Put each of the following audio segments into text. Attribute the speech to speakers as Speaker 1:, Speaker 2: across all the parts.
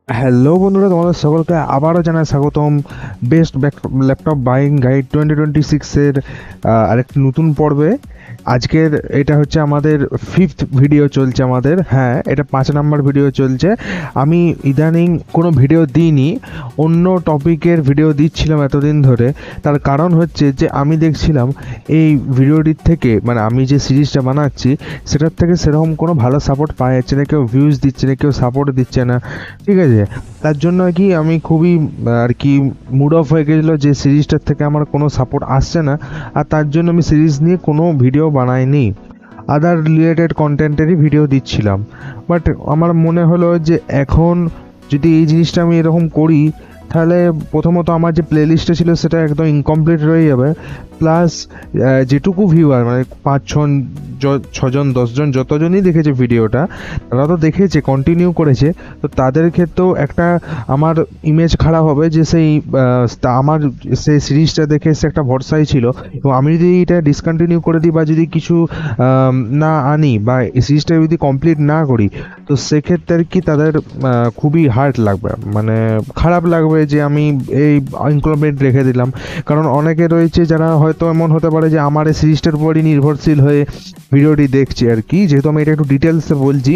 Speaker 1: Hello বন্ধুরা, তোমাদের সকলকে আবারও জানাই স্বাগতম বেস্ট ল্যাপটপ বাইং গাইড 2026 এর আরেকটি নতুন পর্বে। আজকের এটা হচ্ছে আমাদের 5th ভিডিও চলছে আমাদের। হ্যাঁ, এটা 5 নাম্বার ভিডিও চলছে। আমি ইদানিং কোনো ভিডিও দিইনি, অন্য টপিকের ভিডিও দিচ্ছিলাম এতদিন ধরে। তার কারণ হচ্ছে যে আমি দেখছিলাম এই ভিডিওটির থেকে, মানে আমি যে সিরিজটা বানাচ্ছি সেটার থেকে সেরকম কোনো ভালো সাপোর্ট পাওয়া যাচ্ছে না, কেউ ভিউজ দিচ্ছে না, কেউ সাপোর্ট দিচ্ছে না। ঠিক আছে, তার জন্য আর কি আমি খুবই আর কি মুড অফ হয়ে গেছিলো যে সিরিজটার থেকে আমার কোনো সাপোর্ট আসছে না, আর তার জন্য আমি সিরিজ নিয়ে কোনো ভিডিও বানাইনি, আদার রিলেটেড কন্টেন্টেরই ভিডিও দিচ্ছিলাম। বাট আমার মনে হলো যে এখন যদি এই জিনিসটা আমি এরকম করি তাহলে প্রথমত আমার যে প্লেলিস্টটা ছিল সেটা একদম ইনকমপ্লিট রয়ে যাবে, প্লাস যেটুকু ভিউয়ার মানে 5-6 6জন 10জন যতজনই দেখেছে ভিডিওটা, তারা তো দেখেছে, কন্টিনিউ করেছে, তো তাদের ক্ষেত্রেও একটা আমার ইমেজ খারাপ হবে যে সেই আমার সেই সিরিজটা দেখে সে একটা ভরসাই ছিল, এবং আমি যদি এটা ডিসকন্টিনিউ করে দিই বা যদি কিছু না আনি বা এই সিরিজটা যদি কমপ্লিট না করি, তো সেক্ষেত্রে আর কি তাদের খুবই হার্ট লাগবে, মানে খারাপ লাগবে যে আমি এই ইনকমপ্লিট রেখে দিলাম। কারণ অনেকে রয়েছে যারা হয়তো এমন হতে পারে যে আমার এই সিরিজটার উপরই নির্ভরশীল হয়ে ভিডিওটি দেখছে আর কি। যেহেতু আমি এটা একটু ডিটেলসে বলছি,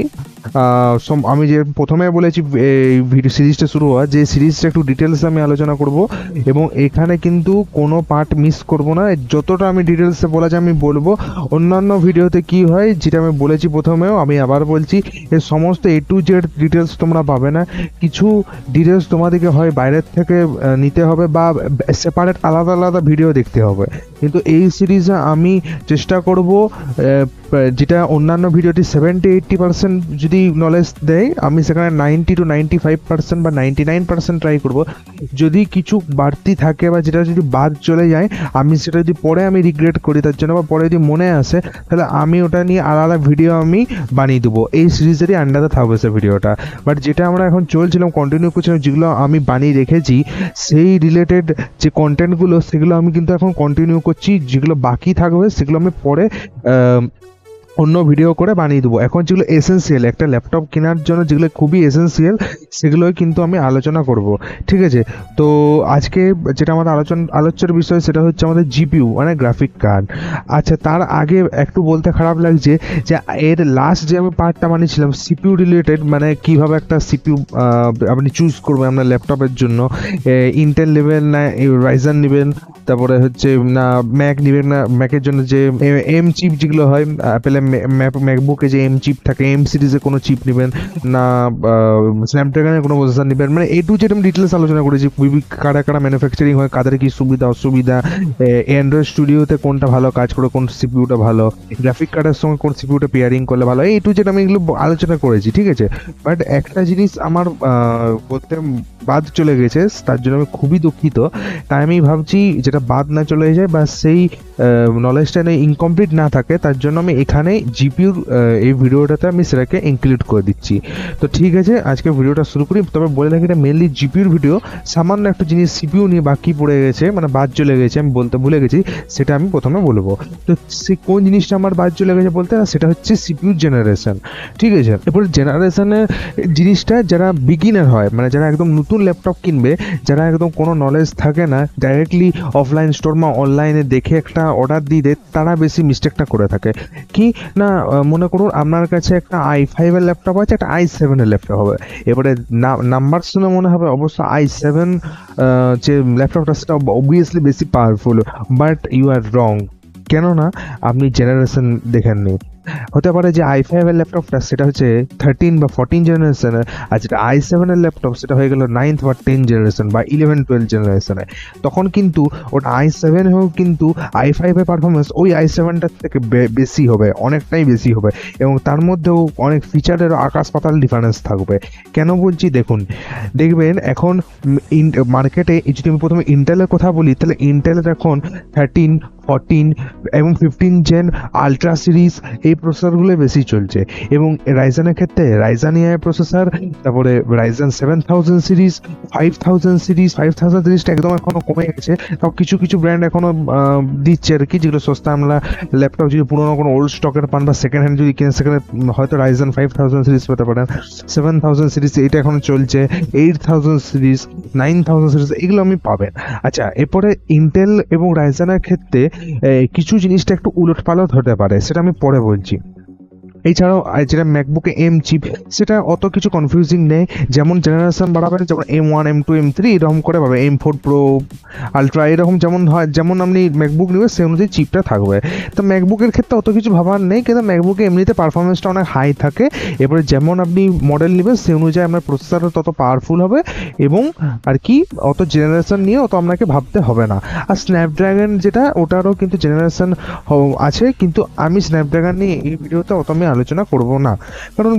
Speaker 1: আমি যে প্রথমে বলেছি এই ভিডিও সিরিজটা শুরু হওয়া, যে সিরিজটা একটু ডিটেলসে আমি আলোচনা করব, এবং এখানে কিন্তু কোনো পার্ট মিস করব না, যতটা আমি ডিটেলসে বলা যায় আমি বলবো। অন্যান্য ভিডিওতে কি হয়, যেটা আমি বলেছি প্রথমেও, আমি আবার বলছি, এর সমস্ত A to Z ডিটেলস তোমরা পাবে না। কিছু ডিটেলস তোমাদেরকে হয় বাইরের থেকে নিতে হবে বা সেপারেট আলাদা আলাদা ভিডিও দেখতে হবে। কিন্তু এই সিরিজে আমি চেষ্টা করব যেটা অন্যান্য ভিডিওটি 70-80% যদি নলেজ দেয়, আমি সেখানে 90 to 95% বা 99% ট্রাই করব। যদি কিছু বাড়তি থাকে বা যেটা যদি বাদ চলে যায়, আমি সেটা যদি পরে আমি রিগ্রেট করি তার জন্য, বা পরে যদি মনে আসে, তাহলে আমি ওটা নিয়ে আলাদা ভিডিও আমি বানিয়ে দেবো, এই সিরিজেরই আন্ডারে থাকবে সে ভিডিওটা। বাট যেটা আমরা এখন চলছিলাম কন্টিনিউ করছিলাম, যেগুলো আমি বানিয়ে রেখেছি সেই রিলেটেড যে কন্টেন্টগুলো, সেগুলো আমি কিন্তু এখন কন্টিনিউ করছি। যেগুলো বাকি থাকবে সেগুলো আমি পরে অন্য ভিডিও করে বানিয়ে দেবো। এখন যেগুলো এসেন্সিয়াল একটা ল্যাপটপ কেনার জন্য, যেগুলো খুবই এসেন্সিয়াল, সেগুলোই কিন্তু আমি আলোচনা করব। ঠিক আছে, তো আজকে যেটা আমাদের আলোচ্যের বিষয় সেটা হচ্ছে আমাদের জিপিইউ মানে গ্রাফিক কার্ড। আচ্ছা, তার আগে একটু বলতে খারাপ লাগছে যে এর লাস্ট যে আমি পার্টটা বানিয়েছিলাম সিপিইউ রিলেটেড, মানে কিভাবে একটা সিপিইউ আপনি চুজ করবেন আপনার ল্যাপটপের জন্য, ইন্টেল নেবেন না রাইজেন নেবেন, তারপরে হচ্ছে না ম্যাক নেবেন না, ম্যাকের জন্য যে এম চিপ যেগুলো হয় অ্যাপেলের ম্যাকবুকে যে এম চিপ থাকে, এম সিরিজে কোনো চিপ নেবেন না, স্ন্যাপড্রাগনের কোনো প্রসেসর নেবেন, মানে A to Z আমি ডিটেলস আলোচনা করেছি। কারা কারা ম্যানুফ্যাকচারিং হয়, কাদের কি সুবিধা অসুবিধা, অ্যান্ড্রয়েড স্টুডিওতে কোনটা ভালো কাজ করে, কোন সিপিইউটা ভালো, গ্রাফিক কার্ডের সঙ্গে কোন সিপিইউটা পেয়ারিং করলে ভালো, A to Z আমি এগুলো আলোচনা করেছি। ঠিক আছে, বাট একটা জিনিস আমার বলতে বাদ চলে গেছে, তার জন্য আমি খুবই দুঃখিত। তাই আমি ভাবছি যেটা বাদ না চলে যায় বা সেই নলেজটা ইনকমপ্লিট না থাকে, তার জন্য আমি এখানে জিপিইউর এই ভিডিওটাতে আমি সেটাকে ইনক্লুড করে দিচ্ছি। তো ঠিক আছে, আজকে ভিডিওটা শুরু করি। তবে বলে রাখি এটা মেনলি জিপিইউর ভিডিও, সামান্য একটা জিনিস সিপিইউ নিয়ে বাকি পড়ে গেছে, মানে বাদ চলে গেছে, আমি বলতে ভুলে গেছি, সেটা আমি প্রথমে বলবো। তো সে কোন জিনিসটা আমার বাদ চলে গেছে বলতে, সেটা হচ্ছে সিপিইউ জেনারেশন। ঠিক আছে, এরপরে জেনারেশনের জিনিসটা যারা বিগিনার হয়, মানে যারা একদম নতুন ল্যাপটপ কিনবে, যারা একদম কোনো নলেজ থাকে না, ডাইরেক্টলি অফলাইন স্টোর বা অনলাইনে দেখে একটা অর্ডার দিয়ে দেয়, তারা বেশি মিস্টেকটা করে থাকে। কি না, মনে করুন আপনার কাছে একটা i5 এর ল্যাপটপ আছে, একটা i7 এর ল্যাপটপ হবে। এবারে নাম্বার শুনে মনে হবে অবশ্য i7 যে ল্যাপটপটা সেটা অবভিয়াসলি বেশি পাওয়ারফুল, বাট ইউ আর রং। কেননা আপনি জেনারেশন দেখেননি। হতে পারে যে i5 এর ল্যাপটপটা সেটা হচ্ছে 13 বা 14 জেনারেশনের, আর যেটা i7 এর ল্যাপটপ সেটা হয়ে গেল 9th বা 10 জেনারেশন বা 11-12 জেনারেশনে। তখন কিন্তু ওটা i7 হোক, কিন্তু i5 এর পারফরমেন্স ওই i7টার থেকে বেশি হবে, অনেকটাই বেশি হবে, এবং তার মধ্যেও অনেক ফিচারের আকাশ পাতাল ডিফারেন্স থাকবে। কেন বলছি দেখুন, দেখবেন এখন মার্কেটে যদি আমি প্রথমে ইন্টেলের কথা বলি, তাহলে ইন্টেলের এখন 13, 14 এবং 15 জেন আলট্রা সিরিজ, এই প্রসেসরগুলো বেশি চলছে। এবং রাইজেনের ক্ষেত্রে রাইজেন এআই প্রসেসর, তারপরে রাইজেন 7000 সিরিজ, 5000 সিরিজ, 5000 সিরিজটা একদম এখনো কমে গেছে। তাও কিছু কিছু ব্র্যান্ড এখনো দিচ্ছে আর কি, যেগুলো সস্তা। আমরা ল্যাপটপ যদি পুরোনো কোনো ওল্ড স্টকের পান বা সেকেন্ড হ্যান্ড যদি কিনে, সেখানে হয়তো রাইজেন 5000 সিরিজ পেতে পারেন। 7000 সিরিজ এটা এখন চলছে, 8000 সিরিজ, 9000 সিরিজ এগুলো আমি পাবেন। আচ্ছা, এরপরে ইন্টেল এবং রাইজেনের ক্ষেত্রে কিছু জিনিসটা একটু উলটপালট হতে পারে, সেটা আমি পরে বলছি। এছাড়াও যেটা ম্যাকবুকে এম চিপ, সেটা অত কিছু কনফিউজিং নেই। যেমন জেনারেশন বাড়াবেন, যেমন M1 M2 M3 এরকম করে পাবে, M4 প্রো আলট্রা এরকম যেমন হয়, যেমন আপনি ম্যাকবুক নেবে সেই অনুযায়ী চিপটা থাকবে। তো ম্যাকবুকের ক্ষেত্রে অত কিছু ভাবার নেই, কিন্তু ম্যাকবুকে এমনিতে পারফরমেন্সটা অনেক হাই থাকে। এবারে যেমন আপনি মডেল নেবেন সেই অনুযায়ী আপনার প্রসেসর তত পাওয়ারফুল হবে, এবং আর কি অত জেনারেশন নিয়ে অত আপনাকে ভাবতে হবে না। আর স্ন্যাপড্রাগন যেটা, ওটারও কিন্তু জেনারেশন আছে, কিন্তু আমি স্ন্যাপড্রাগন নিয়ে এই ভিডিওতে অত আমি আলোচনা করব না, কারণ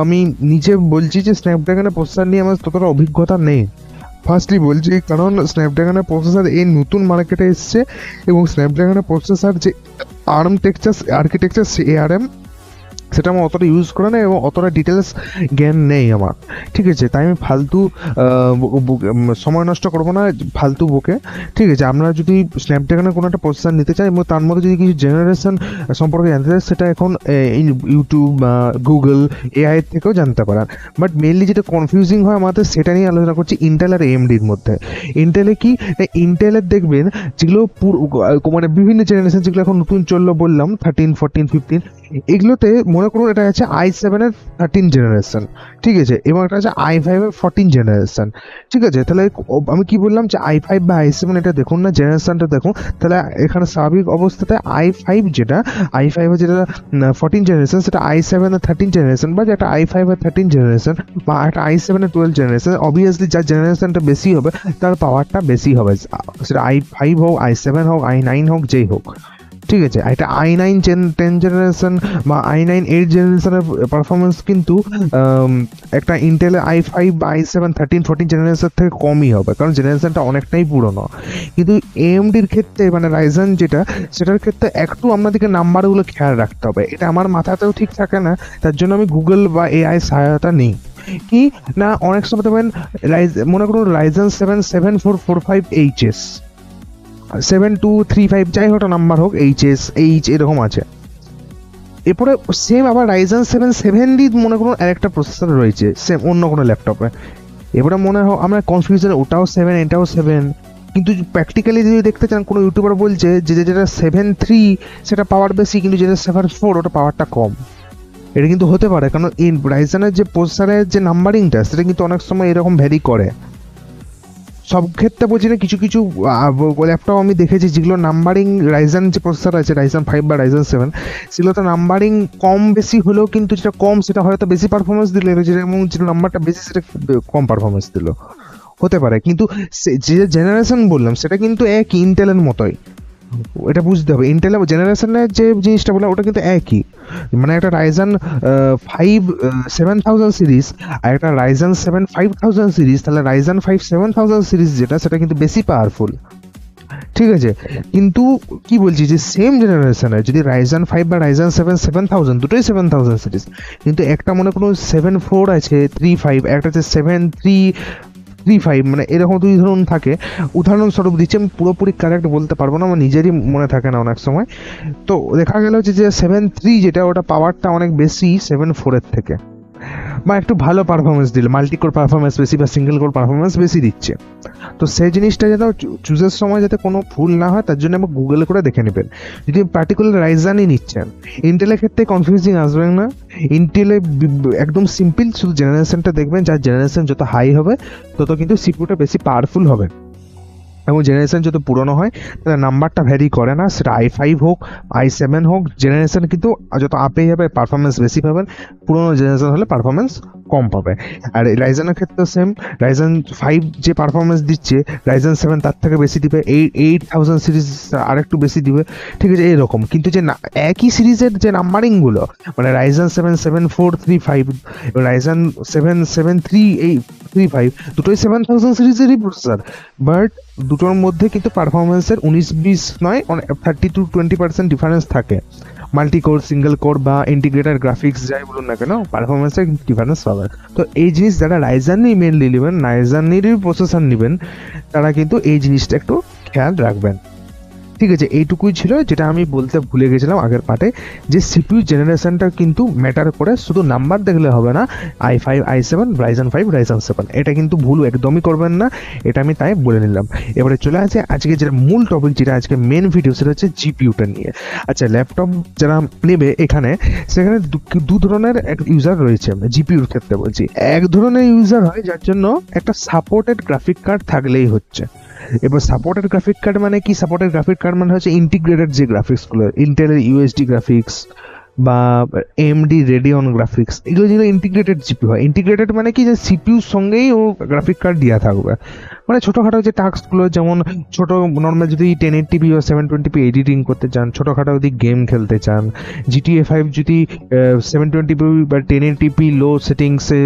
Speaker 1: আমি নিজে বলছি যে স্ন্যাপড্রাগনের প্রসেসর নিয়ে আমার ততটা অভিজ্ঞতা নেই। ফার্স্টলি বলছি কারণ স্ন্যাপড্রাগনের প্রসেসর এই নতুন মার্কেটে এসছে, এবং স্ন্যাপড্রাগনের প্রসেসর যে আর্ম টেক্সচার আর্কিটেকচার ARM, সেটা আমার অতটা ইউজ করে না এবং অতটা ডিটেলস জ্ঞান নেই আমার, ঠিক আছে? তাই আমি ফালতু সময় নষ্ট করবো না ফালতু বুকে, ঠিক আছে? আমরা যদি স্ন্যাপড্রাগনের কোনো একটা প্রসেসর নিতে চাই এবং তার মধ্যে যদি কিছু জেনারেশন সম্পর্কে জানতে চাই, সেটা এখন ইউটিউব, গুগল, AI থেকেও জানতে পারেন। বাট মেনলি যেটা কনফিউজিং হয় আমাদের, সেটা নিয়ে আলোচনা করছি ইন্টেল আর AMDর মধ্যে। ইন্টেলে কি, ইন্টেলের দেখবেন যেগুলো মানে বিভিন্ন জেনারেশন যেগুলো এখন নতুন চললো, বললাম 13, 14, 15, এগুলোতে মনে করুন এটা আছে i7 এর 13 জেনারেশন, ঠিক আছে? এবং এটা আছে i5 এর 14 জেনারেশন, ঠিক আছে? তাহলে আমি কি বললাম যে i5 বা i7, এটা দেখুন না, জেনারেশনটা দেখুন। তাহলে এখানে স্বাভাবিক অবস্থাতে i5 যেটা, i5 এর যেটা 14 জেনারেশন, সেটা i7 এর 13 জেনারেশন, বা একটা i5 এর 13 জেনারেশন, বা একটা i7 এর 12 জেনারেশন। অবভিয়াসলি যার জেনারেশনটা বেশি হবে তার পাওয়ারটা বেশি হবে, সেটা i5 হোক, i7 হোক, i9 হোক, যেই হোক, ঠিক আছে? এটা i9 10 জেনারেশন বা i9 8 জেনারেশনের পারফরমেন্স কিন্তু একটা ইন্টেলের i5 বা i7 13 14 জেনারেশন থেকে কমই হবে, কারণ জেনারেশনটা অনেকটাই পুরনো। কিন্তু AMDর ক্ষেত্রে, মানে রাইজেন যেটা, সেটার ক্ষেত্রে একটু আপনাদেরকে নাম্বারগুলো খেয়াল রাখতে হবে। এটা আমার মাথাতেও ঠিক থাকে না, তার জন্য আমি গুগল বা AI সহায়তা নিই। কি না, অনেক সময় দেখবেন মনে করুন রাইজেন 7 7445HS, 7235 যাই হোক নাম্বার হোক, H এরকম আছে। এরপরে সেম আবার রাইজেন 7 মনে করুন আরেকটা প্রসেসর রয়েছে সেম অন্য কোনো ল্যাপটপে। এবারে মনে হয় আমরা কনফিউশন, ওটাও 7 এটাও 7, কিন্তু প্র্যাকটিক্যালি যদি দেখতে চান, কোনো ইউটিউবার বলছে যে যেটা 7.3 সেটা পাওয়ার বেশি, কিন্তু যেটা 7.4 ওটা পাওয়ারটা কম। এটা কিন্তু হতে পারে, কারণ এই রাইজেনের যে প্রসেসরের যে নাম্বারিংটা, সেটা কিন্তু অনেক সময় এরকম ভ্যারি করে। সব ক্ষেত্রে বলছি না, কিছু কিছু ল্যাপটপ আমি দেখেছি যেগুলো নাম্বারিং, রাইজেন যে প্রসেসর আছে রাইজেন 5 বা রাইজেন 7, সেগুলোতে নাম্বারিং কম বেশি হলেও কিন্তু যেটা কম সেটা হয়তো বেশি পারফরমেন্স দিল, এবং যেটা নাম্বারটা বেশি সেটা কম পারফরমেন্স দিল, হতে পারে। কিন্তু যে জেনারেশন বললাম সেটা কিন্তু এক ইন্টেলের মতোই, এটা বুঝতে হবে। ইন্টেল জেনারেশনের যে জিনিসটা বললাম ওটা কিন্তু একই, মানে একটা রাইজেন 5 7000 সিরিজ আর একটা রাইজেন 7 5000 সিরিজ, তাহলে রাইজেন 5 7000 সিরিজ যেটা, সেটা কিন্তু বেশি পাওয়ারফুল, ঠিক আছে? কিন্তু কি বলছি যে সেম জেনারেশনের যদি রাইজেন 5 বা রাইজেন 7 7000, দুটোই 7000 সিরিজ, কিন্তু একটা মনে করুন 7.4 আছে 3.5, একটা আছে 7.3.5, মানে এরকম দুই ধরুন থাকে। উদাহরণস্বরূপ দিচ্ছি, আমি পুরোপুরি কারেক্ট বলতে পারবো না, আমার নিজেরই মনে থাকে না অনেক সময়। তো দেখা গেল যে 7.3 যেটা, ওটা পাওয়ারটা অনেক বেশি 7.4 থেকে, বা একটু ভালো পারফরমেন্স দিল, মাল্টি কোর পারফরমেন্স বেশি বা সিঙ্গেল কোর পারফরমেন্স বেশি দিচ্ছে। তো সেই জিনিসটা যাতে চুজের সময় যাতে কোনো ভুল না হয়, তার জন্য আমরা গুগল করে দেখে নেবেন। যদি পার্টিকুলার রাইজেনই নিচ্ছেন, ইন্টেলের ক্ষেত্রে কনফিউজিং আসবেন না। ইন্টেলে একদম সিম্পল, শুধু জেনারেশনটা দেখবেন, যার জেনারেশন যত হাই হবে তত কিন্তু সিপিইউটা বেশি পাওয়ারফুল হবে, এবং জেনারেশন যত পুরনো হয় তাহলে নাম্বারটা ভ্যারি করে না, সেটা i5 হোক i7 হোক, জেনারেশন কিন্তু যত আপে যাবে পারফরমেন্স বেশি পাবেন, পুরোনো জেনারেশন হলে পারফরমেন্স কম পাবে। আর রাইজেনের ক্ষেত্রে সেম, রাইজেন 5 যে পারফরমেন্স দিচ্ছে রাইজেন 7 তার থেকে বেশি দিবে, 8000 সিরিজ আরেকটু বেশি দিবে, ঠিক আছে? এরকম কিন্তু যে একই সিরিজের যে নাম্বারিংগুলো, মানে রাইজেন 7 7435, রাইজেন 7 7335, দুটোই 7000 সিরিজেরই প্রসেসর, বাট দুটোর মধ্যে কিন্তু পারফরমেন্সের 19-20 নয়, 30-20% ডিফারেন্স থাকে। মাল্টি কোর, সিঙ্গেল কোর বা ইন্টিগ্রেটেড গ্রাফিক্স যাই বলুন না কেন, পারফরমেন্সে ডিফারেন্স পাবে। তো এই জিনিস যারা রাইজানই মেনলি নেবেন, রাইজানেরই প্রসেসর নেবেন, তারা কিন্তু এই জিনিসটা একটু খেয়াল রাখবেন। ঠিক আছে, এইটুকুই ছিল যেটা আমি বলতে ভুলে গেছিলাম আগের পার্টে, যে সিপিইউ জেনারেশনটা কিন্তু ম্যাটার করে, শুধু নাম্বার দেখলে হবে না। i5, i7, Ryzen 5, Ryzen 7, এটা কিন্তু ভুল একদমই করবেন না, এটা আমি তাই বলে নিলাম। এবারে চলে আসে আজকে যেটা মূল টপিক, যেটা আজকে মেন ভিডিও, সেটা হচ্ছে জিপিইউটা নিয়ে। আচ্ছা, ল্যাপটপ যারা নেবে এখানে, সেখানে দু ধরনের ইউজার রয়েছে জিপিইউর ক্ষেত্রে বলছি। এক ধরনের ইউজার হয় যার জন্য একটা সাপোর্টেড গ্রাফিক কার্ড থাকলেই হচ্ছে। এবার সাপোর্টেড গ্রাফিক কার্ড মানে কি? সাপোর্টেড গ্রাফিক কার্ড মানে হচ্ছে ইন্টিগ্রেটেড যে গ্রাফিক্সগুলো, ইন্টেলের ইউএসডি গ্রাফিক্স বা এমডি রেডিয়ন গ্রাফিক্স, এগুলো যেগুলো ইন্টিগ্রেটেড জিপিইউ হয়। ইন্টিগ্রেটেড মানে কি, যে সিপিইউর সঙ্গেই ও গ্রাফিক কার্ড দেওয়া থাকবে। মানে ছোটোখাটো যে টাস্কগুলো, যেমন ছোটো নর্মাল যদি 1080p বা 720p এডিটিং করতে চান, ছোটোখাটো যদি গেম খেলতে চান, GTA 5 যদি 720p বা 1080p লো সেটিংসে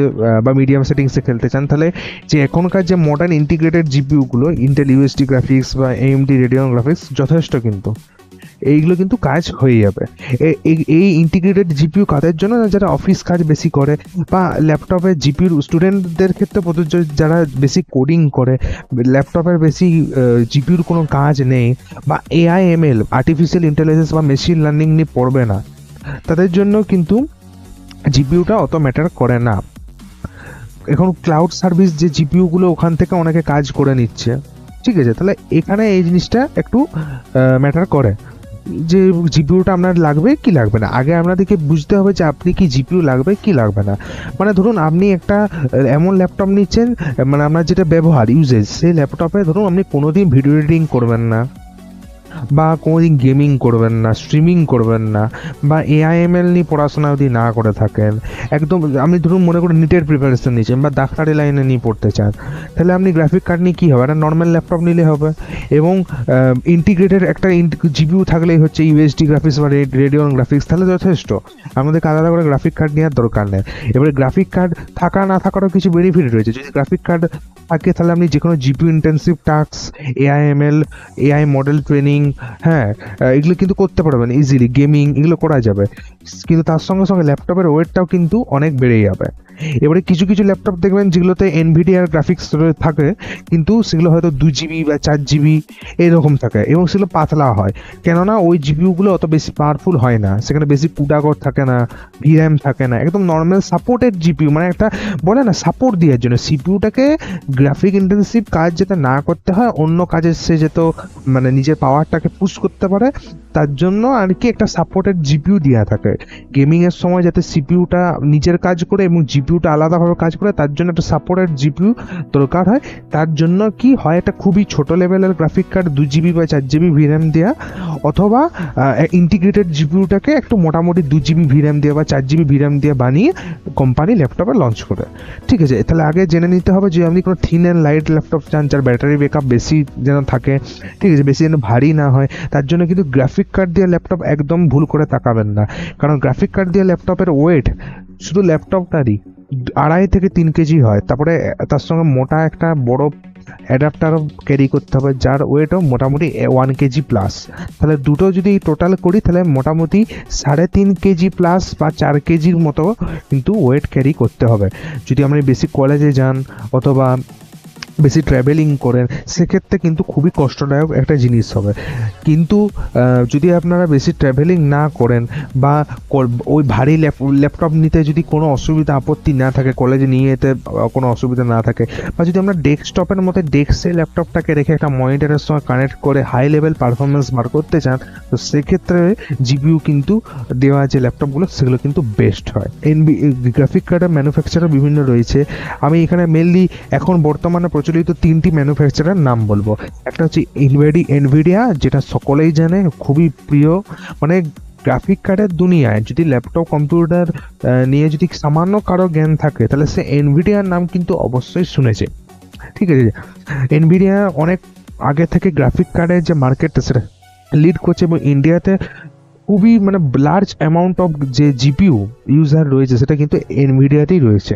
Speaker 1: বা মিডিয়াম সেটিংসে খেলতে চান, তাহলে যে এখনকার যে মডার্ন ইন্টিগ্রেটেড জিপিইউগুলো, ইন্টেল ইউএসডি গ্রাফিক্স বা এএমডি রেডিয়ন গ্রাফিক্স, যথেষ্ট কিন্তু এইগুলো কিন্তু কাজ হয়ে যাবে। এই ইন্টিগ্রেটেড জিপিইউ কাদের জন্য? যারা অফিস কাজ বেশি করে, বা ল্যাপটপের জিপিইউর স্টুডেন্টদের ক্ষেত্রে প্রযোজ্য, যারা বেশি কোডিং করে, ল্যাপটপের বেশি জিপিইউর কোনো কাজ নেই, বা এআইএমএল, আর্টিফিশিয়াল ইন্টেলিজেন্স বা মেশিন লার্নিং নিয়ে পড়বে না, তাদের জন্য কিন্তু জিপিইউটা অত ম্যাটার করে না। এখন ক্লাউড সার্ভিস যে জিপিইউগুলো, ওখান থেকে অনেকে কাজ করে নিচ্ছে। ঠিক আছে, তাহলে এখানে এই জিনিসটা একটু ম্যাটার করে, যে জিপিইউটা আপনার লাগবে কি লাগবে না। আগে আপনাদেরকে বুঝতে হবে যে আপনি কি জিপিইউ লাগবে কি লাগবে না। মানে ধরুন আপনি একটা এমন ল্যাপটপ নিচ্ছেন, মানে আপনার যেটা ব্যবহার ইউজেজ, সেই ল্যাপটপে ধরুন আপনি কোনোদিন ভিডিও এডিটিং করবেন না, বা কোনোদিন গেমিং করবেন না, স্ট্রিমিং করবেন না, বা এআইএমএল নিয়ে পড়াশোনা যদি না করে থাকেন, একদম আপনি ধরুন মনে করে নিটের প্রিপারেশন নিচ্ছেন বা ডাক্তারি লাইনে নিয়ে পড়তে চান, তাহলে আপনি গ্রাফিক কার্ড নিয়ে কী হবে? একটা নর্মাল ল্যাপটপ নিলে হবে, এবং ইন্টিগ্রেটেড একটা জিপিইউ থাকলেই হচ্ছে, ইউএসডি গ্রাফিক্স বা রেডিয়ন গ্রাফিক্স, তাহলে যথেষ্ট। আমাদেরকে আলাদা করে গ্রাফিক কার্ড নেওয়ার দরকার নেই। এবারে গ্রাফিক কার্ড থাকা না থাকারও কিছু বেনিফিট রয়েছে। যদি গ্রাফিক কার্ড থাকে, তাহলে আপনি যে কোনো GPU intensive task, AIML, AI model training, হ্যাঁ, এগুলো কিন্তু করতে পারবেন ইজিলি, গেমিং এগুলো করা যাবে। কিন্তু তার সঙ্গে সঙ্গে ল্যাপটপের ওয়েটটাও কিন্তু অনেক বেড়ে যাবে। এবারে কিছু কিছু ল্যাপটপ দেখবেন যেগুলোতে এনভিডিআর গ্রাফিক্স থাকে, কিন্তু সেগুলো হয়তো 2 GB বা 4 GB এরকম থাকে, এবং সেগুলো পাতলা হয়, কেননা ওই জিপিইউগুলো অত বেশি পাওয়ারফুল হয় না, সেখানে বেশি কুডাকোর থাকে না, ভির্যাম থাকে না, একদম নর্মাল সাপোর্টেড জিপিইউ, মানে একটা বলে না সাপোর্ট দেওয়ার জন্য, সিপিইউটাকে গ্রাফিক ইন্টেন্সিভ কাজ যাতে না করতে হয়, অন্য কাজে সে যেত মানে নিজের পাওয়ারটাকে পুশ করতে পারে, তার জন্য আর কি একটা সাপোর্টেড জিপিইউ দেওয়া থাকে। গেমিংয়ের সময় যাতে সিপিইউটা নিজের কাজ করে এবং জিপিইউটা আলাদাভাবে কাজ করে, তার জন্য একটা সাপোর্টেড জিপিইউ দরকার হয়। তার জন্য কি হয়, একটা খুবই ছোট লেভেলের গ্রাফিক কার্ড 2 GB বা 4 GB ভির্যাম দেওয়া, অথবা ইন্টিগ্রেটেড জিপিইউটাকে একটু মোটামুটি 2 GB ভির্যাম দেওয়া বা 4 GB ভির্যাম দিয়ে বানিয়ে কোম্পানি ল্যাপটপে লঞ্চ করে। ঠিক আছে, তাহলে আগে জেনে নিতে হবে যে আপনি কোনো থিন অ্যান্ড লাইট ল্যাপটপ চান, যার ব্যাটারি ব্যাকআপ বেশি যেন থাকে, ঠিক আছে, বেশি যেন ভারী না হয়, তার জন্য কিন্তু গ্রাফিক কার্ড দিয়ে ল্যাপটপ একদম ভুল করে তাকাবেন না। কারণ গ্রাফিক কার্ড দিয়ে ল্যাপটপের ওয়েট শুধু ল্যাপটপটারই 2.5 থেকে 3 কেজি হয়। তারপরে তার সঙ্গে মোটা একটা বড় অ্যাডাপ্টারও ক্যারি করতে হবে, যার ওয়েটও মোটামুটি 1 কেজি প্লাস। তাহলে দুটো যদি টোটাল করি, তাহলে মোটামুটি 3.5 কেজি প্লাস বা 4 কেজির মতো কিন্তু ওয়েট ক্যারি করতে হবে। যদি আপনি বেশি কলেজে যান অথবা বেশি ট্রাভেলিং করেন, সেক্ষেত্রে কিন্তু খুবই কষ্টদায়ক একটা জিনিস হবে। কিন্তু যদি আপনারা বেশি ট্রাভেলিং না করেন, বা ওই ভারী ল্যাপটপ নিতে যদি কোনো অসুবিধা আপত্তি না থাকে, কলেজে নিয়ে যেতে কোনো অসুবিধা না থাকে, বা যদি আমরা ডেস্কটপের মধ্যে ডেস্কে ল্যাপটপটাকে রেখে একটা মনিটরের সঙ্গে কানেক্ট করে হাই লেভেল পারফরমেন্স বার করতে চান, তো সেক্ষেত্রে জিপিইউ কিন্তু দেওয়া যে ল্যাপটপগুলো, সেগুলো কিন্তু বেস্ট হয়। গ্রাফিক কার্ডের ম্যানুফ্যাকচারার বিভিন্ন রয়েছে। আমি এখানে মেনলি এখন বর্তমানে প্রচলিত 3টি ম্যানুফ্যাকচারার নাম বলবো। একটা হচ্ছে এনভিডিয়া, যেটা সকলেই জানে, খুবই প্রিয়। মানে গ্রাফিক কার্ডের দুনিয়ায় যদি ল্যাপটপ কম্পিউটার নিয়ে যদি সামান্য কারো জ্ঞান থাকে, তাহলে সে এনভিডিয়ার নাম কিন্তু অবশ্যই শুনেছে। ঠিক আছে, এনভিডিয়া অনেক আগে থেকে গ্রাফিক কার্ডের যে মার্কেটটা, সেটা লিড করছে, এবং ইন্ডিয়াতে খুবই মানে লার্জ অ্যামাউন্ট অফ যে জিপিইউ ইউজার রয়েছে সেটা কিন্তু এনভিডিয়াতেই রয়েছে।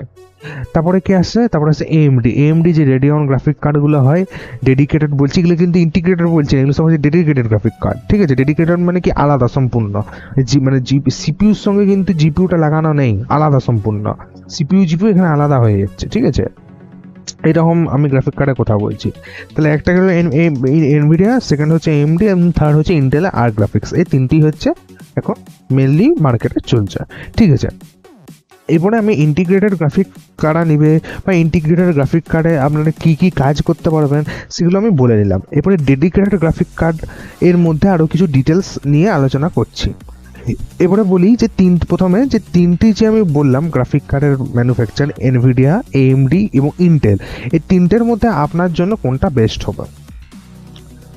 Speaker 1: তারপরে কি আসছে, তারপরে আসছে এএমডি যে রেডিয়ন গ্রাফিক কার্ডগুলো হয় ডেডিকেটেড বলছি, এগুলো কিন্তু ইন্টিগ্রেটেড বলছি না, এগুলো সব হচ্ছে ডেডিকেটেড গ্রাফিক কার্ড। ঠিক আছে, ডেডিকেটেড মানে কি আলাদা সম্পূর্ণ, মানে সিপিইউর সঙ্গে কিন্তু জিপিইউটা লাগানো নেই, আলাদা সম্পূর্ণ জিপিইউ এখানে আলাদা হয়ে যাচ্ছে। ঠিক আছে, এরকম আমি গ্রাফিক কার্ডের কথা বলছি। তাহলে একটা গেল এনভিডিয়া, সেকেন্ড হচ্ছে এএমডি এবং থার্ড হচ্ছে ইন্টেল আর গ্রাফিক্স। এই তিনটি হচ্ছে এখন মেনলি মার্কেটে চলছে। ঠিক আছে, এরপরে আমি ইন্টিগ্রেটেড গ্রাফিক কার্ড নিবে বা ইন্টিগ্রেটেড গ্রাফিক কার্ডে আপনারা কী কী কাজ করতে পারবেন সেগুলো আমি বলে নিলাম। এরপরে ডেডিকেটেড গ্রাফিক কার্ড এর মধ্যে আরও কিছু ডিটেলস নিয়ে আলোচনা করছি। এবারে বলি যে প্রথমে যে তিনটি যে আমি বললাম গ্রাফিক কার্ডের ম্যানুফ্যাকচার, এনভিডিয়া, এএমডি এবং ইন্টেল, এই তিনটের মধ্যে আপনার জন্য কোনটা বেস্ট হবে।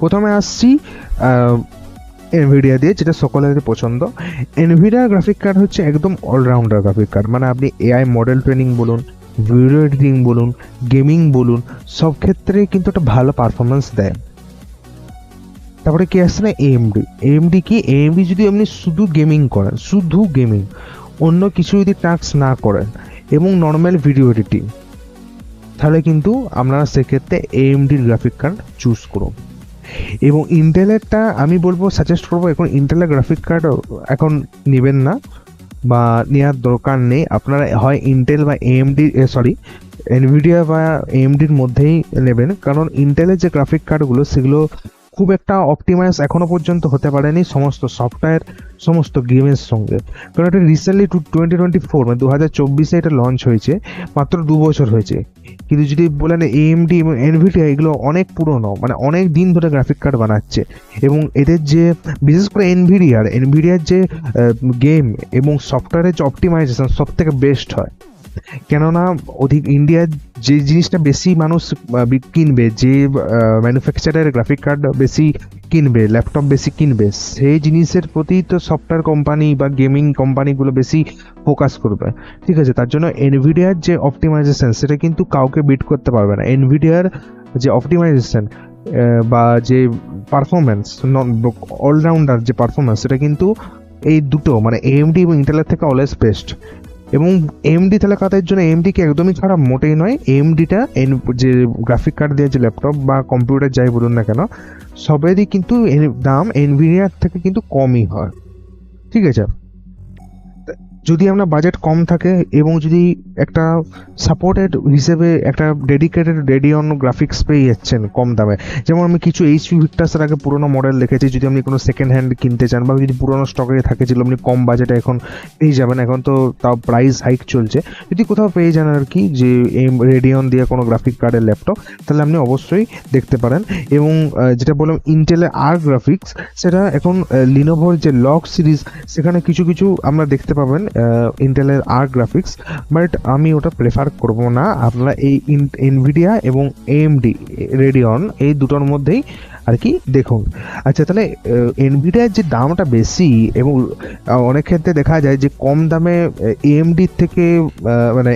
Speaker 1: প্রথমে আসছি এনভিডিয়া দিয়ে, যেটা সকলের পছন্দ। এনভিডিয়া গ্রাফিক কার্ড হচ্ছে একদম অলরাউন্ডার গ্রাফিক কার্ড, মানে আপনি এআই মডেল ট্রেনিং বলুন, ভিডিও এডিটিং বলুন, গেমিং বলুন, সব ক্ষেত্রে কিন্তু একটা ভালো পারফরমেন্স দেয়। তারপরে কি আসছে না এএমডি কি, এএমডি যদি আপনি শুধু গেমিং করেন, শুধু গেমিং, অন্য কিছু যদি টাস্ক না করেন এবং নর্মাল ভিডিও এডিটিং, তাহলে কিন্তু আপনারা সেক্ষেত্রে এএমডির গ্রাফিক কার্ড চুজ করুন। এবং ইন্টেলেরটা আমি বলবো, সাজেস্ট করবো, এখন ইন্টেলের গ্রাফিক কার্ড এখন নেবেন না বা নেওয়ার দরকার নেই। আপনারা হয় ইন্টেল বা এনভিডিয়া বা এএমডির মধ্যেই নেবেন, কারণ ইন্টেলের যে গ্রাফিক কার্ডগুলো সেগুলো খুব একটা অপটিমাইজ এখনো পর্যন্ত হতে পারেনি সমস্ত সফটওয়্যার, সমস্ত গেমের সঙ্গে। কারণ এটা রিসেন্টলি 2024 মানে 2024 এটা লঞ্চ হয়েছে, মাত্র 2 বছর হয়েছে। কিন্তু যদি বলেন এএমডি এবং এনভিডিয়া, এগুলো অনেক পুরনো, মানে অনেক দিন ধরে গ্রাফিক কার্ড বানাচ্ছে। এবং এদের যে বিশেষ করে এনভিডিয়ার যে গেম এবং সফটওয়্যারের যে অপটিমাইজেশন সব থেকে বেস্ট হয়। কেননা ইন্ডিয়ার যে জিনিসটা বেশি মানুষ কিনবে, যে ম্যানুফ্যাকচারের গ্রাফিক কার্ড বেশি কিনবে, ল্যাপটপ বেশি কিনবে, সেই জিনিসের প্রতি তো সফটওয়্যার কোম্পানি বা গেমিং কোম্পানিগুলো বেশি ফোকাস করবে। ঠিক আছে, তার জন্য এনভিডিয়ার যে অপটিমাইজেশন সেটা কিন্তু কাউকে বিট করতে পারবে না। এনভিডিয়ার যে অপটিমাইজেশন বা যে পারফরমেন্স, অলরাউন্ডার যে পারফরমেন্স, সেটা কিন্তু এই দুটো মানে এএমডি এবং ইন্টেলের থেকে অলওয়েজ বেস্ট। এবং এএমডি তাহলে কাদের জন্য, এএমডি কি একদমই খারাপ? মোটেই নয়। এএমডিটা যে গ্রাফিক কার্ড দিয়ে যে ল্যাপটপ বা কম্পিউটার যাই বলুন না কেন, সবেরই কিন্তু দাম এনভিডিয়ার থেকে কিন্তু কমই হয়। ঠিক আছে, যদি আপনার বাজেট কম থাকে এবং যদি একটা সাপোর্টেড হিসেবে একটা ডেডিকেটেড রেডিয়ন গ্রাফিক্স পেয়ে যাচ্ছেন কম দামে, যেমন আমি কিছু এইচপি ভিক্টাসের আগে পুরোনো মডেল দেখেছি, যদি আপনি কোনো সেকেন্ড হ্যান্ড কিনতে চান বা যদি পুরোনো স্টকে থাকে যেগুলো আপনি কম বাজেটে এখন পেয়ে যাবেন, এখন তো তাও প্রাইস হাইক চলছে, যদি কোথাও পেয়ে যান আর কি যে রেডিয়ন দিয়ে কোনো গ্রাফিক কার্ডের ল্যাপটপ, তাহলে আপনি অবশ্যই দেখতে পারেন। এবং যেটা বললাম ইন্টেলের আর গ্রাফিক্স, সেটা এখন লিনোভোর যে লগ সিরিজ, সেখানে কিছু কিছু আমরা দেখতে পাবেন ইন্টেলের আর গ্রাফিক্স, বাট আমি ওটা প্রেফার করব না। আপনারা এই এনভিডিয়া এবং এএমডি রেডিয়ন এই দুটোর মধ্যেই আর কি দেখুন। আচ্ছা, তাহলে এনভিডিয়ার যে দামটা বেশি এবং অনেক ক্ষেত্রে দেখা যায় যে কম দামে এএমডির থেকে মানে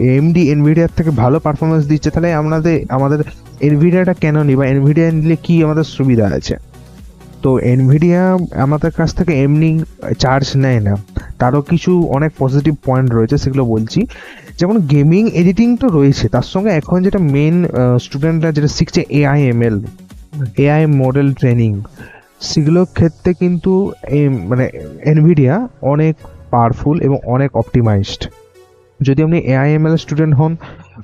Speaker 1: এএমডি এনভিডিয়ার থেকে ভালো পারফরমেন্স দিচ্ছে, তাহলে আমাদের এনভিডিয়াটা কেন নিই বা এনভিডিয়া নিলে কি আমাদের সুবিধা আছে? তো এনভিডিয়া আমাদের কাছ থেকে এমনি চার্জ নেয় না, তারও কিছু অনেক পজিটিভ পয়েন্ট রয়েছে, সেগুলো বলছি। যেমন গেমিং এডিটিং তো রয়েছে, তার সঙ্গে এখন যেটা মেন স্টুডেন্টরা যেটা শিখছে এআই মডেল ট্রেনিং, সেগুলোর ক্ষেত্রে কিন্তু মানে এনভিডিয়া অনেক পাওয়ারফুল এবং অনেক অপটিমাইজড। যদি আপনি এআইএমএল স্টুডেন্ট হন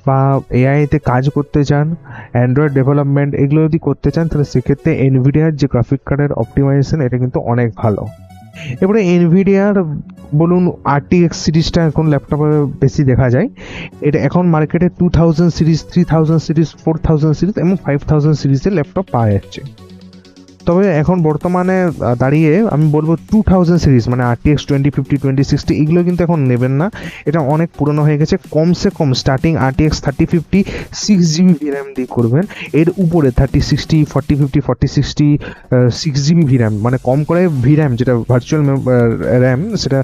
Speaker 1: বা এআইতে কাজ করতে চান, অ্যান্ড্রয়েড ডেভেলপমেন্ট এগুলো যদি করতে চান, তাহলে সেক্ষেত্রে এনভিডিয়ার যে গ্রাফিক কার্ডের অপটিমাইজেশন এটা কিন্তু অনেক ভালো। এবারে এনভিডিয়ার বলুন আরটিএক্স সিরিজটা এখন ল্যাপটপে বেশি দেখা যায়। এটা এখন মার্কেটে 2000 সিরিজ, 3000 সিরিজ, 4000 সিরিজ এবং 5000 সিরিজের ল্যাপটপ পাওয়া যাচ্ছে। তবে এখন বর্তমানে দাঁড়িয়ে আমি বলবো 2000 সিরিজ মানে RTX 2050, 2060 এগুলো কিন্তু এখন নেবেন না, এটা অনেক পুরনো হয়ে গেছে। কমসে কম স্টার্টিং RTX 3050 6GB VRAM দিয়ে করবেন, এর উপরে 3060, 4050, 4060 6GB VRAM, মানে কম করে VRAM যেটা ভার্চুয়াল র্যাম, সেটা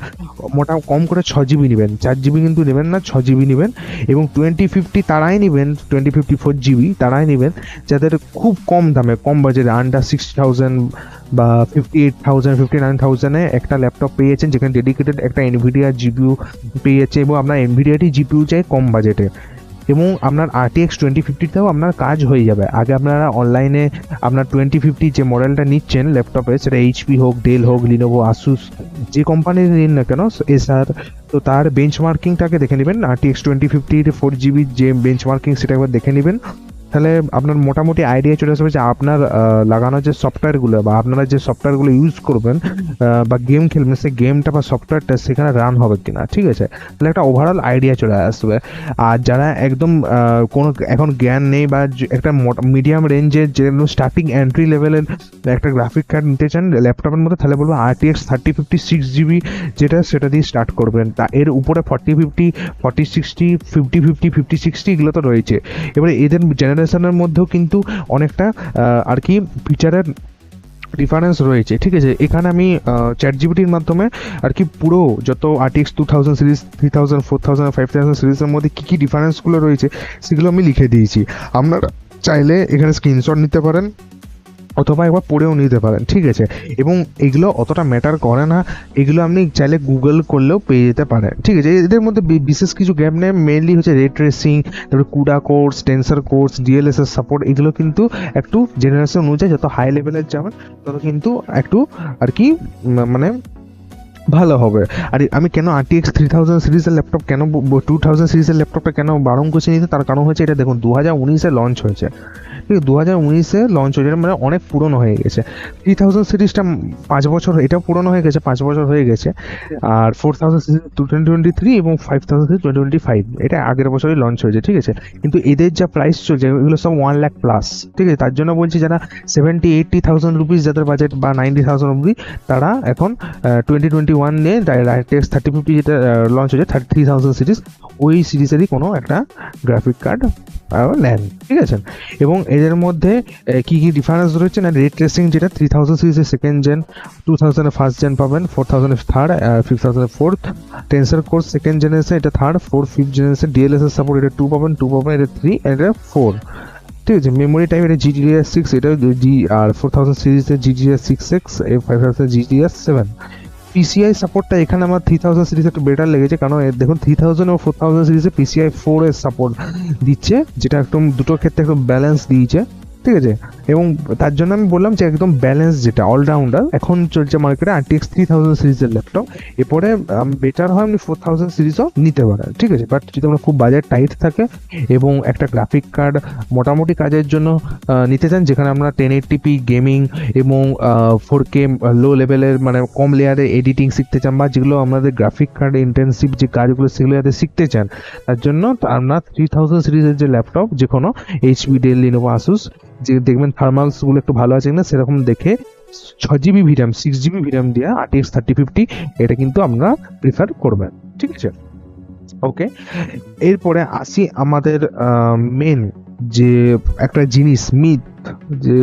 Speaker 1: মোটা কম করে 6GB নেবেন, 4GB কিন্তু নেবেন না, 6GB নেবেন। এবং 2050 তারাই নেবেন, 2054GB তারাই নেবেন যাদের খুব কম দামে, কম বাজেটে, আন্ডার 60,000 60,000 বা 58,000 59,000-এ একটা ল্যাপটপ পেয়ে যাচ্ছেন, যেখানে ডেডিকেটেড একটা এনভিডিয়া জিপিইউ পেয়ে যাচ্ছে, এবং আপনার এনভিডিয়াটি জিপিইউ চাই কম বাজেটে, এবং আপনার RTX 2050-তেও আপনার কাজ হয়ে যাবে। আগে আপনারা অনলাইনে আপনার 2050 যে মডেলটা নিচ্ছেন ল্যাপটপে, সেটা এইচপি হোক, ডেল হোক, লিনোভো, আসুস, যে কোম্পানির নিন না কেন, এসার, তো তার বেঞ্চমার্কিংটাকে দেখে নেবেন। RTX 2050 4GB যে বেঞ্চমার্কিং, সেটা একবার দেখে নেবেন, তাহলে আপনার মোটামুটি আইডিয়া চলে আসবে যে আপনার লাগানো যে সফটওয়্যারগুলো বা আপনারা যে সফটওয়্যারগুলো ইউজ করবেন বা গেম খেলবেন, সেই গেমটা বা সফটওয়্যারটা সেখানে রান হবে কিনা, ঠিক আছে? তাহলে একটা ওভারঅল আইডিয়া চলে আসবে। আর যারা একদম কোনো এখন জ্ঞান নেই বা একটা মিডিয়াম রেঞ্জের যে স্টার্টিং এন্ট্রি লেভেলের একটা গ্রাফিক কার্ড নিতে চান ল্যাপটপের মধ্যে, তাহলে বলবো RTX 3050 6GB যেটা, সেটা দিয়ে স্টার্ট করবেন। তা এর উপরে 4050, 4060, 5050, 5060 এগুলো তো রয়েছে। এবারে এদের জেনারেশনের মধ্যেও কিন্তু অনেকটা আর কি ফিচারের ডিফারেন্স রয়েছে, ঠিক আছে? এখানে আমি ChatGPT-র মাধ্যমে আর কি পুরো যত RTX 2000 সিরিজ, 3000, 4000, 5000 সিরিজের মধ্যে কী কী ডিফারেন্সগুলো রয়েছে সেগুলো আমি লিখে দিয়েছি। আপনারা চাইলে এখানে স্ক্রিনশট নিতে পারেন অথবা একবার পড়েও নিতে পারেন, ঠিক আছে? এবং এগুলো অতটা ম্যাটার করে না, এগুলো আপনি চাইলে গুগল করলেও পেয়ে যেতে পারেন, ঠিক আছে? এদের মধ্যে বিশেষ কিছু গ্যাপ নেই, মেনলি হচ্ছে রে ট্রেসিং, তারপরে CUDA course, tensor course, DLSS support, এগুলো কিন্তু একটু জেনারেশন অনুযায়ী যত হাই লেভেলের যাবেন তত কিন্তু একটু আর কি মানে ভালো হবে। আর আমি কেন RTX 3000 সিরিজের ল্যাপটপ, কেন 2000 সিরিজের ল্যাপটপটা কেন বারণ করছি নিতে, তার কারণ হচ্ছে এটা দেখুন 2019-এ লঞ্চ হয়েছে, ঠিক আছে? 2019-এ লঞ্চ হয়েছে, মানে অনেক পুরনো হয়ে গেছে। 3000 সিরিজটা 5 বছর, এটাও পুরনো হয়ে গেছে, 5 বছর হয়ে গেছে। আর 4000 সিরিজ 2023 এবং 5000 সিরিজ 2025, এটা আগের বছরই লঞ্চ হয়েছে, ঠিক আছে? কিন্তু এদের যা প্রাইস চলছে এগুলো সব 1 লাখ প্লাস, ঠিক আছে? তার জন্য বলছি যারা 70-80,000 রুপিস যাদের বাজেট বা 90,000 অব্দি, তারা এখন 2021 নিয়ে RTX 3050 যেটা লঞ্চ হয়েছে 3000 সিরিজ, ওই সিরিজেরই কোনো একটা গ্রাফিক কার্ড নেন, ঠিক আছে? এবং এদের মধ্যে কী কী ডিফারেন্স রয়েছে না, রে ট্রেসিং যেটা 3000 সিরিজের সেকেন্ড জেন, 2000 ফার্স্ট জেন পাবেন, 4000 third, 5000 fourth, tensor cores second generation এটা third, 4 fifth generation, DLSS support এটা 2 পাবেন, 2 পাবেন, এটা 3, এটা 4, ঠিক আছে? মেমোরি টাইপ এটা GDDR6, এটা আর 4000 সিরিজের GDDR6X, 5000 GDDR7। PCI সাপোর্টটা এখানে আমার 3000 সিরিজ একটু বেটার লেগেছে, কারণ দেখুন 3000 ও 4000 সিরিজে PCI 4 এর সাপোর্ট দিচ্ছে, যেটা একদম দুটোর ক্ষেত্রে একদম ব্যালেন্স দিয়েছে, ঠিক আছে? এবং তার জন্য আমি বললাম যে একদম ব্যালেন্স, যেটা অলরাউন্ডার এখন চলছে মার্কেটে RTX 3000 সিরিজের ল্যাপটপ। এরপরে বেটার হয় আপনি 4000 সিরিজও নিতে পারেন, ঠিক আছে? বাট যদি আপনার খুব বাজেট টাইট থাকে এবং একটা গ্রাফিক কার্ড মোটামুটি কাজের জন্য নিতে চান, যেখানে আমরা 1080p গেমিং এবং 4K লো লেভেলের মানে কম লেয়ারে এডিটিং শিখতে চান, বা যেগুলো আমাদের গ্রাফিক কার্ড ইন্টেন্সিভ যে কাজগুলো সেগুলো যাতে শিখতে চান, তার জন্য আপনার 3000 সিরিজের যে ল্যাপটপ, যে কোনো HP, ডেল, লিনোভো, আসুস, যে দেখবেন থার্মালসগুলো একটু ভালো আছে কিনা সেরকম দেখে 6GB VRAM 6GB VRAM দিয়ে RTX 3050 এটা কিন্তু আমরা প্রিফার করবেন, ঠিক আছে? ওকে, এরপরে আসি আমাদের মেন যে একটা জিনিস মিথ, যে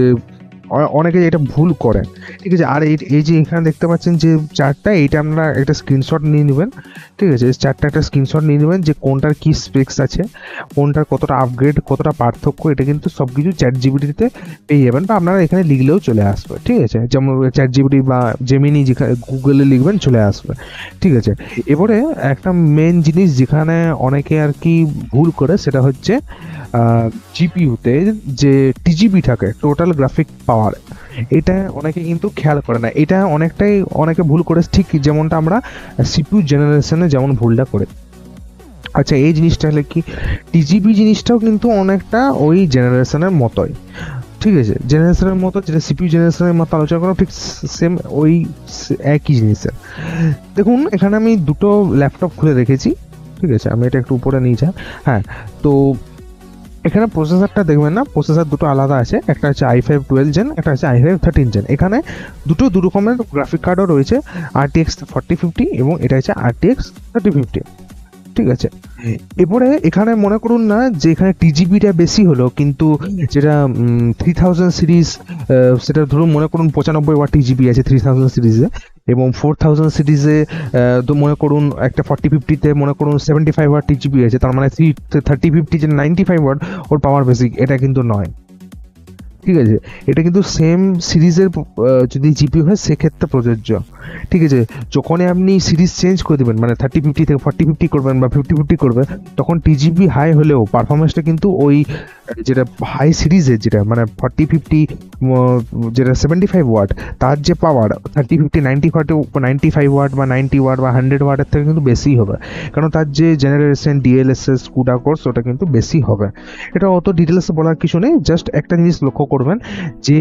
Speaker 1: অনেকে এটা ভুল করেন, ঠিক আছে? আর এই যে এখানে দেখতে পাচ্ছেন যে চার্টটা, এইটা আপনারা একটা স্ক্রিনশট নিয়ে নেবেন, ঠিক আছে? চার্টটা একটা স্ক্রিনশট নিয়ে নেবেন যে কোনটার কী স্পেক্স আছে, কোনটার কতটা আপগ্রেড, কতটা পার্থক্য, এটা কিন্তু সব কিছু ChatGPT-তে পেয়ে যাবেন, বা আপনারা এখানে লিখলেও চলে আসবে, ঠিক আছে? যেমন ChatGPT বা জেমিনি যেখানে গুগলে লিখবেন চলে আসবে, ঠিক আছে? এবারে একটা মেন জিনিস যেখানে অনেকে আর কি ভুল করে, সেটা হচ্ছে GPU-তে যে TGB থাকে, টোটাল গ্রাফিক পাওয়ার, এটা অনেকে কিন্তু খেয়াল করে না। এটা অনেকে ভুল করে, ঠিক যেমনটা আমরা CPU জেনারেশনে যেমন ভুলটা করে। আচ্ছা, এই জিনিসটা হলে কি, TGB জিনিসটাও কিন্তু অনেকটা ওই জেনারেশনের মতোই, ঠিক আছে? জেনারেশনের মতো, যেটা CPU জেনারেশনের মতো আলোচনা করা, ঠিক সেম ওই একই জিনিসের। দেখুন এখানে আমি দুটো ল্যাপটপ খুলে রেখেছি, ঠিক আছে? আমি এটা একটু উপরে নিয়ে যাই। হ্যাঁ, তো এখানে প্রসেসরটা দেখবেন না, প্রসেসর দুটো আলাদা আছে, একটা হচ্ছে i5 12 জেন, একটা হচ্ছে i5 13 জেন। এখানে দু রকমের গ্রাফিক কার্ডও রয়েছে, RTX 4050 এবং এটা হচ্ছে RTX 3050, ঠিক আছে? এরপরে এখানে মনে করুন না যে এখানে TGBটা বেশি হলো, কিন্তু যেটা 3000 সিরিজ, সেটা ধরুন মনে করুন 95 ওয়াট TGB আছে 3000 সিরিজে, এবং 4000 সিরিজে তো মনে করুন একটা 4050-তে মনে করুন 75 ওয়াট TGB আছে, তার মানে 3050 যে 95 ওয়াট ওর পাওয়ার বেশি, এটা কিন্তু নয়, ঠিক আছে, এটা কিন্তু সেম সিরিজের যদি জিপিইউ হয় সেক্ষেত্রে প্রযোজ্য। ঠিক আছে, যখনই আপনি সিরিজ চেঞ্জ করে দেবেন, মানে 3050 থেকে 4050 করবেন বা 5050 করবেন, তখন টিজিপি হাই হলেও পারফরমেন্সটা কিন্তু ওই যেটা হাই সিরিজের, যেটা মানে 4050 যেটা 75 ওয়াট, তার যে পাওয়ার 3050 90 ওয়াট, 95 ওয়াট বা 90 ওয়াট বা 100 ওয়াটের থেকে কিন্তু বেশি হবে, কারণ তার যে জেনারেশন ডিএলএসএস কুডা কোর্স ওটা কিন্তু বেশি হবে। এটা অত ডিটেলস বলার কিছু নেই, জাস্ট একটা জিনিস লক্ষ্য করবেন, যে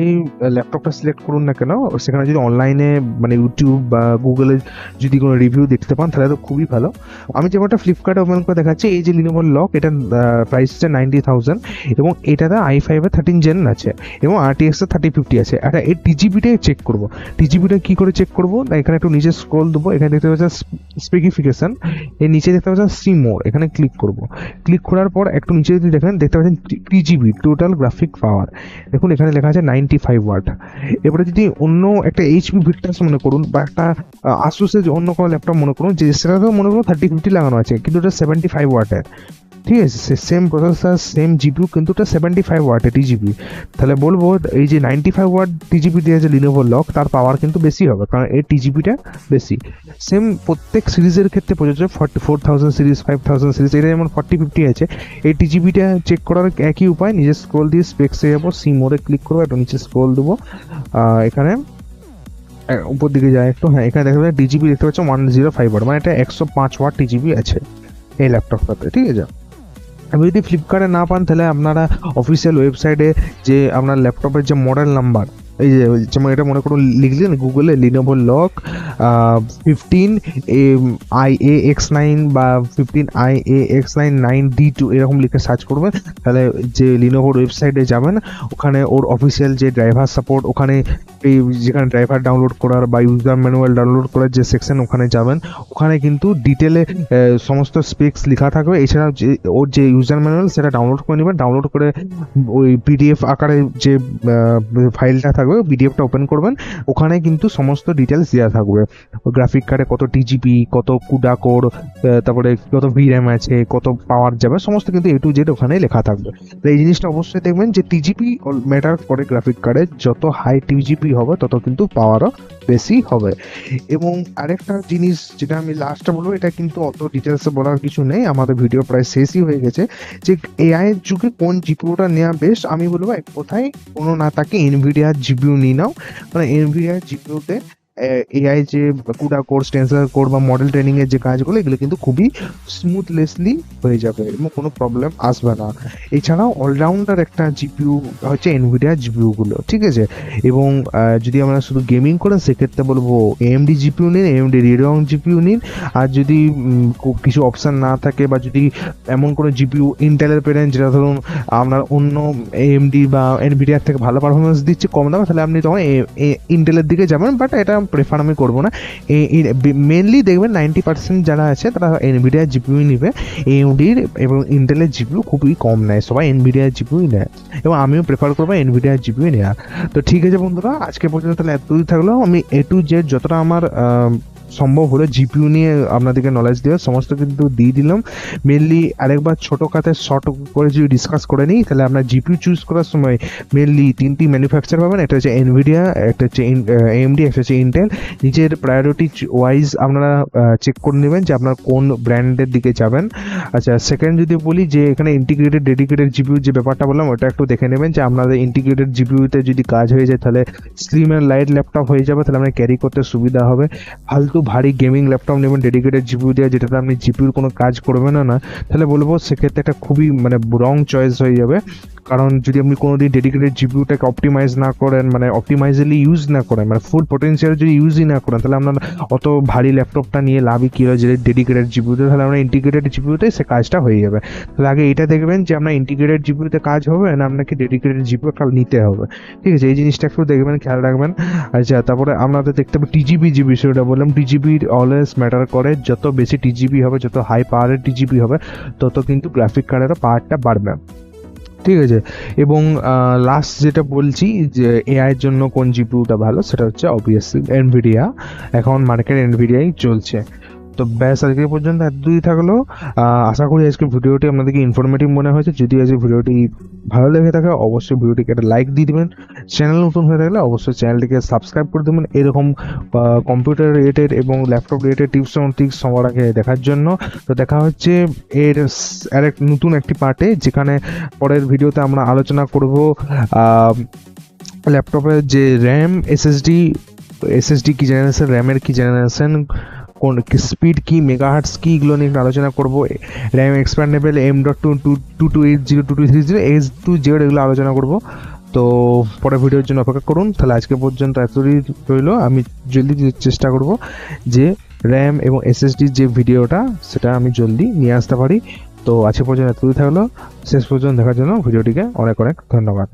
Speaker 1: ল্যাপটপটা সিলেক্ট করুন না কেন, সেখানে যদি অনলাইনে মানে ইউটিউব বা গুগলে যদি কোনো রিভিউ দেখতে পান তাহলে তো খুবই ভালো। আমি যেমনটা ফ্লিপকার্টে ওপেন করে দেখাচ্ছি, এই যে লিনোভো লক, এটার প্রাইস হচ্ছে 90,000 এবং এটাতে i5 এর 13 জেন আছে এবং RTX এর 3050 আছে। একটা এই টিজিপিটাই চেক করবো। টিজিপিটা কি করে চেক করবো, না এখানে একটু নিচে স্ক্রল দেবো, এখানে দেখতে পাচ্ছেন স্পেসিফিকেশন, এর নিচে দেখতে পাচ্ছেন সি মোর, এখানে ক্লিক করবো। ক্লিক করার পর একটু নিচে যদি দেখেন দেখতে পাচ্ছেন টিজিবি টোটাল গ্রাফিক পাওয়ার, দেখুন এখানে লেখা আছে 95 ওয়াট। এবারে যদি অন্য একটা এইচপি ভিক্টাস মনে করুন বা একটা আসুসের অন্য কোনো ল্যাপটপ মনে করুন, যে সেটাতেও মনে করুন 3050 লাগানো আছে কিন্তু ওটা 75 ওয়াটের, ঠিক আছে, সেম প্রসেসর সেম জিপিইউ কিন্তু ওটা 75 ওয়াটের টিজিপি, তাহলে বলবো এই যে 95 ওয়াট টিজিপি দিয়ে যে লিনোভো লক, তার পাওয়ার কিন্তু বেশি হবে, কারণ এই টিজিপিটা বেশি। সেম প্রত্যেক সিরিজের ক্ষেত্রে প্রযোজ্য, 4000 সিরিজ 5000 সিরিজ, এটা যেমন 4050 আছে, এই টিজিপিটা চেক করার একই উপায়, নিজে স্ক্রল দিয়ে স্পেক্সে যাবো, সি মোডে ক্লিক করবো, একটু নিচে স্ক্রল দেবো, এখানে উপর দিকে যায় একটু, হ্যাঁ এখানে দেখা যায় টিজিপি দেখতে পাচ্ছ 105 ওয়াট, মানে এটা 105 ওয়াট টিজিপি আছে এই ল্যাপটপটাতে। ঠিক আছে, আপনি যদি ফ্লিপকার্টে না পান তাহলে আপনারা অফিসিয়াল ওয়েবসাইটে যে আপনার ল্যাপটপের যে মডেল নাম্বার, এই যে যেমন এটা মনে করুন লিখলেন গুগলে লিনোভো লক 15 IA X9 বা 15 IA X9 9D2 এরকম লিখে সার্চ করবেন, তাহলে যে লিনোভোর ওয়েবসাইটে যাবেন, ওখানে ওর অফিসিয়াল যে ড্রাইভার সাপোর্ট, ওখানে এই যেখানে ড্রাইভার ডাউনলোড করার বা ইউজার ম্যানুয়াল ডাউনলোড করার যে সেকশন, ওখানে যাবেন, ওখানে কিন্তু ডিটেলে সমস্ত স্পেক্স লেখা থাকবে। এছাড়াও যে ওর যে ইউজার ম্যানুয়াল সেটা ডাউনলোড করে নেবেন, ডাউনলোড করে ওই পিডিএফ আকারে যে ফাইলটা থাকবে পিডিএফটা ওপেন করবেন, ওখানে কিন্তু সমস্ত ডিটেলস দেওয়া থাকবে, গ্রাফিক কার্ডে কত টিজিপি, কত কুডা কোর, তারপরে কত ভির্যাম আছে, কত পাওয়ার যাবে, সমস্ত কিন্তু A to Z ওখানে লেখা থাকবে। তো এই জিনিসটা অবশ্যই দেখবেন যে টিজিপি ম্যাটার করে, গ্রাফিক কার্ডে যত হাই টিজিপি হবে তত কিন্তু পাওয়ারও বেশি হবে। এবং আরেকটা জিনিস যেটা আমি লাস্টে বলবো, এটা কিন্তু অত ডিটেলসে বলার কিছু নেই, আমাদের ভিডিও প্রায় শেষই হয়ে গেছে, যে এআই এর যুগে কোন জিপিইউটা নেওয়া বেস্ট। আমি বলবো এক কথায়, কোনো না তাকে এনভিডিয়ার জিপিইউ নিয়ে নাও, মানে এনভিডিয়ার জিপিইউতে এআই যে কুডা কোর, টেন্সর কোর বা মডেল ট্রেনিং এর যে কাজগুলো, এগুলো কিন্তু খুবই স্মুথলেসলি হয়ে যাবে এবং কোনো প্রবলেম আসবে না। এছাড়াও অলরাউন্ডার একটা জিপিইউ হচ্ছে এনভিডিয়ার জিপিইউ গুলো, ঠিক আছে। এবং যদি আমরা শুধু গেমিং করেন সেক্ষেত্রে বলবো এএমডি জিপিইউ নিন, এএমডি রিডং জিপিইউ নিন। আর যদি কিছু অপশন না থাকে বা যদি এমন কোনো জিপিইউ ইন্টেলের পেরেন যেটা ধরুন আপনার অন্য এএমডি বা এনভিডিয়ার থেকে ভালো পারফরমেন্স দিচ্ছে কম দামে, তাহলে আপনি তখন ইন্টেলের দিকে যাবেন, বাট এটা প্রেফার আমি করবো না। মেনলি দেখবেন 90% যারা আছে তারা এনভিডিয়ার জিপিইউ নেবে, এএমডির এবং ইন্টেলের জিপিইউ খুবই কম নেয়, সবাই এনভিডিয়ার জিপিইউ নেয় এবং আমিও প্রেফার করবো এনভিডিয়ার জিপিইউ নেওয়া। তো ঠিক আছে বন্ধুরা, আজকে পর্যন্ত তাহলে এতদূর থাকলো। আমি A to Z যতটা আমার সম্ভব হলো জিপিইউ নিয়ে আপনাদেরকে নলেজ দেওয়ার সমস্ত কিন্তু দিয়ে দিলাম। মেনলি আরেকবার ছোটো খাতে শর্ট করে যদি ডিসকাস করে নিই, তাহলে আপনার জিপিইউ চুজ করার সময় মেনলি 3টি ম্যানুফ্যাকচার পাবেন, একটা হচ্ছে এনভিডিয়া, একটা হচ্ছে এএমডি, একটা হচ্ছে ইন্টেল। নিজের প্রায়োরিটি ওয়াইজ আপনারা চেক করে নেবেন যে আপনার কোন ব্র্যান্ডের দিকে যাবেন। আচ্ছা, সেকেন্ড যদি বলি যে এখানে ইন্টিগ্রেটেড ডেডিকেটেড জিপিইউ যে ব্যাপারটা বললাম, ওটা একটু দেখে নেবেন যে আপনাদের ইন্টিগ্রেটেড জিপিইউতে যদি কাজ হয়ে যায় তাহলে স্লিম অ্যান্ড লাইট ল্যাপটপ হয়ে যাবে, তাহলে আপনার ক্যারি করতে সুবিধা হবে। ফালতু ভারী গেমিং ল্যাপটপ নেবেন ডেডিকেটেড জিপিইউ দিয়ে, যেটাতে আপনি জিপিইউর কোনো কাজ করবেন না, তাহলে বলবো সেক্ষেত্রে একটা খুবই মানে রং চয়েস হয়ে যাবে। কারণ যদি আপনি কোনোদিন ডেডিকেটেড জিপিইউটাকে অপটিমাইজ না করেন, মানে অপটিমাইজলি ইউজ না করেন, মানে ফুল পোটেনশিয়াল যদি ইউজই না করেন, তাহলে আপনার অত ভারী ল্যাপটপটা নিয়ে লাভই কী হয়, যে ডেডিকেটেড জিপিইউতে, তাহলে আপনার ইন্টিগ্রেটেড জিপিইউতে সে কাজটা হয়ে যাবে। তাহলে আগে এটা দেখবেন যে আপনার ইন্টিগ্রেটেড জিপিইউতে কাজ হবে না আপনাকে ডেডিকেটেড জিপিইউ নিতে হবে, ঠিক আছে। এই জিনিসটা একটু দেখবেন, খেয়াল রাখবেন। আচ্ছা, তারপরে আপনাদের দেখতে হবে টিজিবি, যে বিষয়টা বললাম, টিজিবি অলওয়েজ ম্যাটার করে। যত বেশি টিজিবি হবে, যত হাই পাওয়ারের টিজিবি হবে, তত কিন্তু গ্রাফিক কার্ডেরও পাওয়ারটা বাড়বে, ঠিক আছে। এবং লাস্ট যেটা বলছি যে এআইয়ের জন্য কোন জিপিইউটা ভালো, সেটা হচ্ছে অবভিয়াসলি এনভিডিয়া। এখন মার্কেট এনভিডিয়াই চলছে। তো ব্যাস আজকে পর্যন্ত এতদূরই থাকলো। আশা করি আজকে ভিডিওটি আপনাদেরকে ইনফরমেটিভ মনে হয়েছে। যদি আজকে ভিডিওটি ভালো লেগে থাকে অবশ্যই ভিডিওটিকে একটা লাইক দিয়ে দেবেন। চ্যানেল নতুন হয়ে থাকলে অবশ্যই চ্যানেলটিকে সাবস্ক্রাইব করে দেবেন এরকম কম্পিউটার রিলেটেড এবং ল্যাপটপ রিলেটেড টিপস এবং ট্রিক্স সবার আগে দেখার জন্য। তো দেখা হচ্ছে এর আরেক নতুন একটি পার্টে, যেখানে পরের ভিডিওতে আমরা আলোচনা করব ল্যাপটপের যে র্যাম, এসএসডি কি জেনারেশন, র্যামের কি জেনারেশন, কোন স্পিড কি, মেগাহার্টস কি, এগুলো নিয়ে আলোচনা করবো। র্যাম এক্সপ্যান্ডেবল M.2 2230 H2Z এগুলো আলোচনা করব। তো পরের ভিডিওর জন্য অপেক্ষা করুন। তাহলে আজকে পর্যন্ত এতই রইলো। আমি জলদি চেষ্টা করব যে র্যাম এবং এসএসডির যে ভিডিওটা সেটা আমি জলদি নিয়ে আসতে পারি। তো আজকে পর্যন্ত এতই থাকলো। শেষ পর্যন্ত দেখার জন্য ভিডিওটিকে অনেক অনেক ধন্যবাদ।